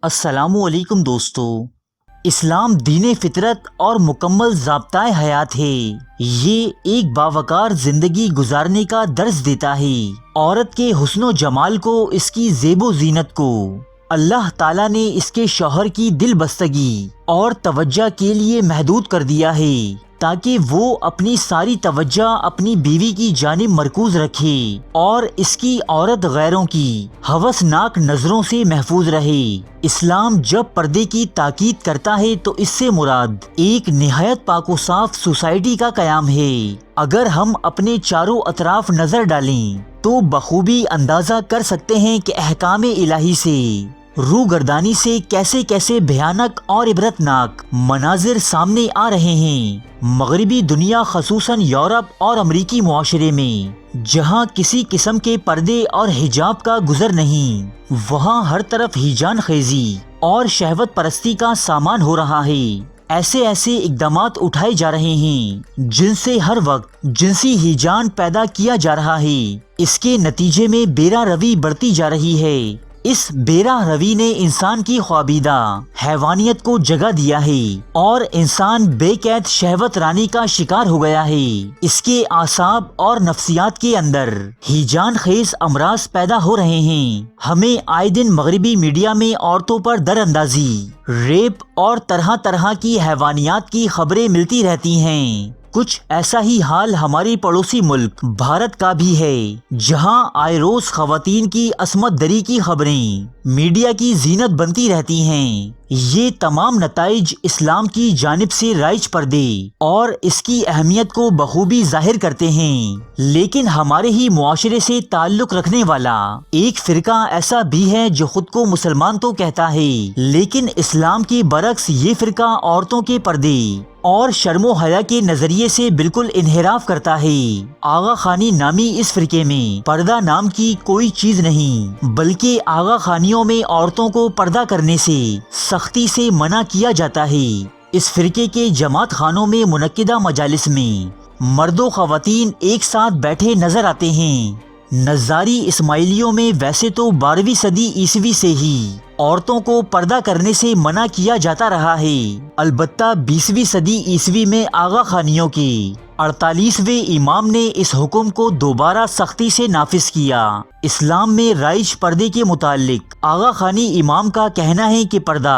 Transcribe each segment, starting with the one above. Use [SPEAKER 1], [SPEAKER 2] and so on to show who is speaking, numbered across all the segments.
[SPEAKER 1] السلام علیکم دوستو۔ اسلام دین فطرت اور مکمل ضابطۂ حیات ہے۔ یہ ایک باوقار زندگی گزارنے کا درس دیتا ہے۔ عورت کے حسن و جمال کو، اس کی زیب و زینت کو اللہ تعالیٰ نے اس کے شوہر کی دل بستگی اور توجہ کے لیے محدود کر دیا ہے، تاکہ وہ اپنی ساری توجہ اپنی بیوی کی جانب مرکوز رکھے اور اس کی عورت غیروں کی ہوسناک نظروں سے محفوظ رہے۔ اسلام جب پردے کی تاکید کرتا ہے تو اس سے مراد ایک نہایت پاک و صاف سوسائٹی کا قیام ہے۔ اگر ہم اپنے چاروں اطراف نظر ڈالیں تو بخوبی اندازہ کر سکتے ہیں کہ احکام الہی سے روگردانی سے کیسے کیسے بھیانک اور عبرتناک مناظر سامنے آ رہے ہیں۔ مغربی دنیا خصوصاً یورپ اور امریکی معاشرے میں جہاں کسی قسم کے پردے اور حجاب کا گزر نہیں، وہاں ہر طرف ہیجان خیزی اور شہوت پرستی کا سامان ہو رہا ہے۔ ایسے اقدامات اٹھائے جا رہے ہیں جن سے ہر وقت جنسی ہیجان پیدا کیا جا رہا ہے۔ اس کے نتیجے میں بیرا روی بڑھتی جا رہی ہے۔ اس بیرا روی نے انسان کی خوابیدہ حیوانیت کو جگہ دیا ہے اور انسان بے قید شہوت رانی کا شکار ہو گیا ہے۔ اس کے اعصاب اور نفسیات کے اندر ہیجان خیز امراض پیدا ہو رہے ہیں۔ ہمیں آئے دن مغربی میڈیا میں عورتوں پر در اندازی، ریپ اور طرح طرح کی حیوانیات کی خبریں ملتی رہتی ہیں۔ کچھ ایسا ہی حال ہمارے پڑوسی ملک بھارت کا بھی ہے، جہاں آئے روز خواتین کی عصمت دری کی خبریں میڈیا کی زینت بنتی رہتی ہیں۔ یہ تمام نتائج اسلام کی جانب سے رائج پردے اور اس کی اہمیت کو بخوبی ظاہر کرتے ہیں۔ لیکن ہمارے ہی معاشرے سے تعلق رکھنے والا ایک فرقہ ایسا بھی ہے جو خود کو مسلمان تو کہتا ہے، لیکن اسلام کے برعکس یہ فرقہ عورتوں کے پردے اور شرم و حیا کے نظریے سے بالکل انحراف کرتا ہے۔ آغا خانی نامی اس فرقے میں پردہ نام کی کوئی چیز نہیں، بلکہ آغا خانیوں میں عورتوں کو پردہ کرنے سے سختی سے منع کیا جاتا ہے۔ اس فرقے کے جماعت خانوں میں منعقدہ مجالس میں مرد و خواتین ایک ساتھ بیٹھے نظر آتے ہیں۔ نظاری اسماعیلیوں میں ویسے تو 12ویں صدی عیسوی سے ہی عورتوں کو پردہ کرنے سے منع کیا جاتا رہا ہے، البتہ 20ویں صدی عیسوی میں آغا خانیوں کے 48ویں امام نے اس حکم کو دوبارہ سختی سے نافذ کیا۔ اسلام میں رائج پردے کے متعلق آغا خانی امام کا کہنا ہے کہ پردہ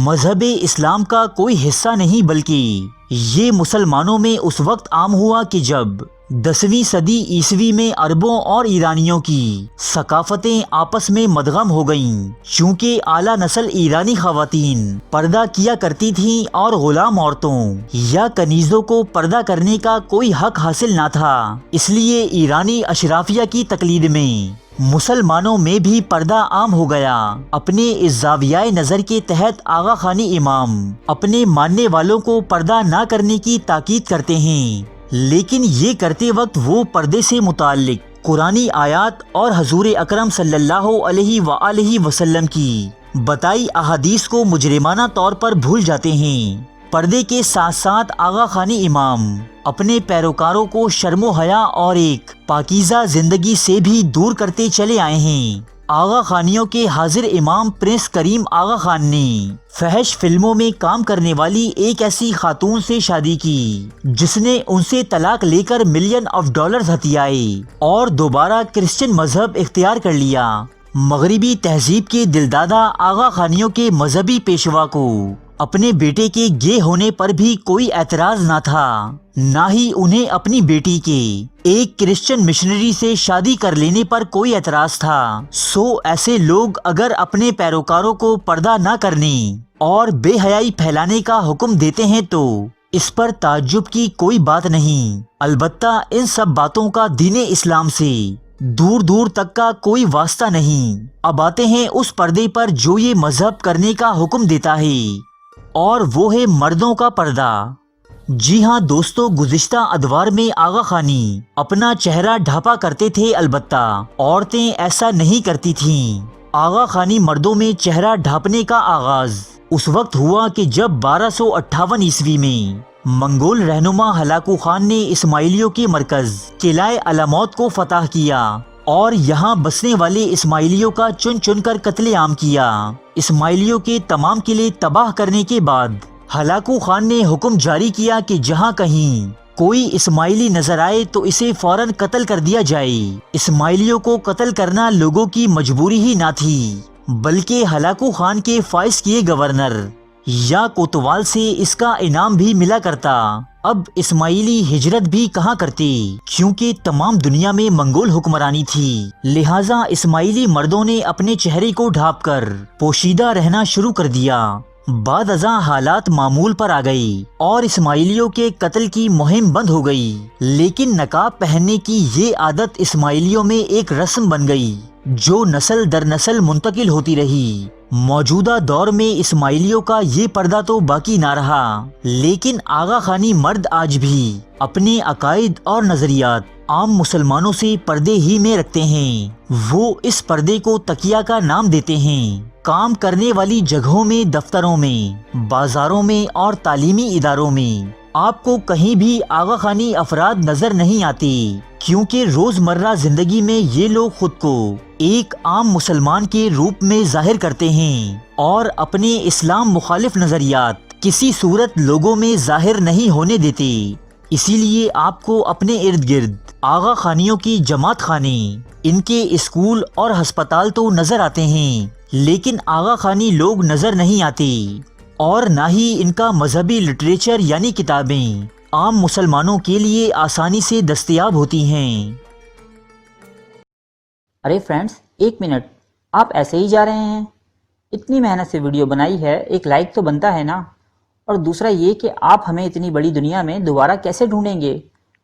[SPEAKER 1] مذہب اسلام کا کوئی حصہ نہیں، بلکہ یہ مسلمانوں میں اس وقت عام ہوا کہ جب 10ویں صدی عیسوی میں عربوں اور ایرانیوں کی ثقافتیں آپس میں مدغم ہو گئیں۔ چونکہ اعلیٰ نسل ایرانی خواتین پردہ کیا کرتی تھیں اور غلام عورتوں یا کنیزوں کو پردہ کرنے کا کوئی حق حاصل نہ تھا، اس لیے ایرانی اشرافیہ کی تقلید میں مسلمانوں میں بھی پردہ عام ہو گیا۔ اپنے اس زاویہ نظر کے تحت آغا خانی امام اپنے ماننے والوں کو پردہ نہ کرنے کی تاکید کرتے ہیں، لیکن یہ کرتے وقت وہ پردے سے متعلق قرآنی آیات اور حضور اکرم صلی اللہ علیہ وآلہ وسلم کی بتائی احادیث کو مجرمانہ طور پر بھول جاتے ہیں۔ پردے کے ساتھ ساتھ آغا خانی امام اپنے پیروکاروں کو شرم و حیا اور ایک پاکیزہ زندگی سے بھی دور کرتے چلے آئے ہیں۔ آغا خانیوں کے حاضر امام پرنس کریم آغا خان نے فحش فلموں میں کام کرنے والی ایک ایسی خاتون سے شادی کی جس نے ان سے طلاق لے کر ملین آف ڈالرز ہتھیائے اور دوبارہ کرسچن مذہب اختیار کر لیا۔ مغربی تہذیب کے دلدادہ آغا خانیوں کے مذہبی پیشوا کو اپنے بیٹے کے گے ہونے پر بھی کوئی اعتراض نہ تھا، نہ ہی انہیں اپنی بیٹی کے ایک کرسچن مشنری سے شادی کر لینے پر کوئی اعتراض تھا۔ ایسے لوگ اگر اپنے پیروکاروں کو پردہ نہ کرنے اور بے حیائی پھیلانے کا حکم دیتے ہیں تو اس پر تعجب کی کوئی بات نہیں، البتہ ان سب باتوں کا دین اسلام سے دور دور تک کا کوئی واسطہ نہیں۔ اب آتے ہیں اس پردے پر جو یہ مذہب کرنے کا حکم دیتا ہے، اور وہ ہے مردوں کا پردہ۔ جی ہاں دوستو، گزشتہ ادوار میں آغا خانی اپنا چہرہ ڈھانپا کرتے تھے، البتہ عورتیں ایسا نہیں کرتی تھیں۔ آغا خانی مردوں میں چہرہ ڈھانپنے کا آغاز اس وقت ہوا کہ جب 1258 عیسوی میں منگول رہنما ہلاکو خان نے اسماعیلیوں کے مرکز قلعہ علموت کو فتح کیا اور یہاں بسنے والے اسماعیلیوں کا چن چن کر قتل عام کیا۔ اسماعیلیوں کے تمام قلعے تباہ کرنے کے بعد ہلاکو خان نے حکم جاری کیا کہ جہاں کہیں کوئی اسماعیلی نظر آئے تو اسے فوراً قتل کر دیا جائے۔ اسماعیلیوں کو قتل کرنا لوگوں کی مجبوری ہی نہ تھی، بلکہ ہلاکو خان کے فائز کیے گورنر یا کوتوال سے اس کا انعام بھی ملا کرتا۔ اب اسماعیلی ہجرت بھی کہاں کرتے، کیونکہ تمام دنیا میں منگول حکمرانی تھی، لہٰذا اسماعیلی مردوں نے اپنے چہرے کو ڈھانپ کر پوشیدہ رہنا شروع کر دیا۔ بعد ازاں حالات معمول پر آ گئی اور اسماعیلیوں کے قتل کی مہم بند ہو گئی، لیکن نقاب پہننے کی یہ عادت اسماعیلیوں میں ایک رسم بن گئی جو نسل در نسل منتقل ہوتی رہی۔ موجودہ دور میں اسماعیلیوں کا یہ پردہ تو باقی نہ رہا، لیکن آغا خانی مرد آج بھی اپنے عقائد اور نظریات عام مسلمانوں سے پردے ہی میں رکھتے ہیں۔ وہ اس پردے کو تقیہ کا نام دیتے ہیں۔ کام کرنے والی جگہوں میں، دفتروں میں، بازاروں میں اور تعلیمی اداروں میں آپ کو کہیں بھی آغا خانی افراد نظر نہیں آتے، کیونکہ روزمرہ زندگی میں یہ لوگ خود کو ایک عام مسلمان کے روپ میں ظاہر کرتے ہیں اور اپنے اسلام مخالف نظریات کسی صورت لوگوں میں ظاہر نہیں ہونے دیتے۔ اسی لیے آپ کو اپنے ارد گرد آغا خانیوں کی جماعت خانے، ان کے اسکول اور ہسپتال تو نظر آتے ہیں، لیکن آغا خانی لوگ نظر نہیں آتے، اور نہ ہی ان کا مذہبی لٹریچر یعنی کتابیں عام مسلمانوں کے لیے آسانی سے دستیاب ہوتی ہیں۔
[SPEAKER 2] ارے فرینڈز، ایک منٹ، آپ ایسے ہی جا رہے ہیں؟ اتنی محنت سے ویڈیو بنائی ہے، ایک لائک تو بنتا ہے نا؟ اور دوسرا یہ کہ آپ ہمیں اتنی بڑی دنیا میں دوبارہ کیسے ڈھونڈیں گے؟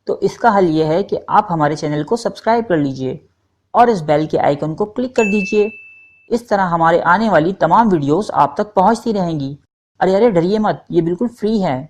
[SPEAKER 2] تو اس کا حل یہ ہے کہ آپ ہمارے چینل کو سبسکرائب کر لیجئے اور اس بیل کے آئیکن کو کلک کر دیجئے۔ اس طرح ہمارے آنے والی تمام ویڈیوز آپ تک پہنچتی رہیں گی۔ ارے ڈریے مت، یہ بالکل فری ہے۔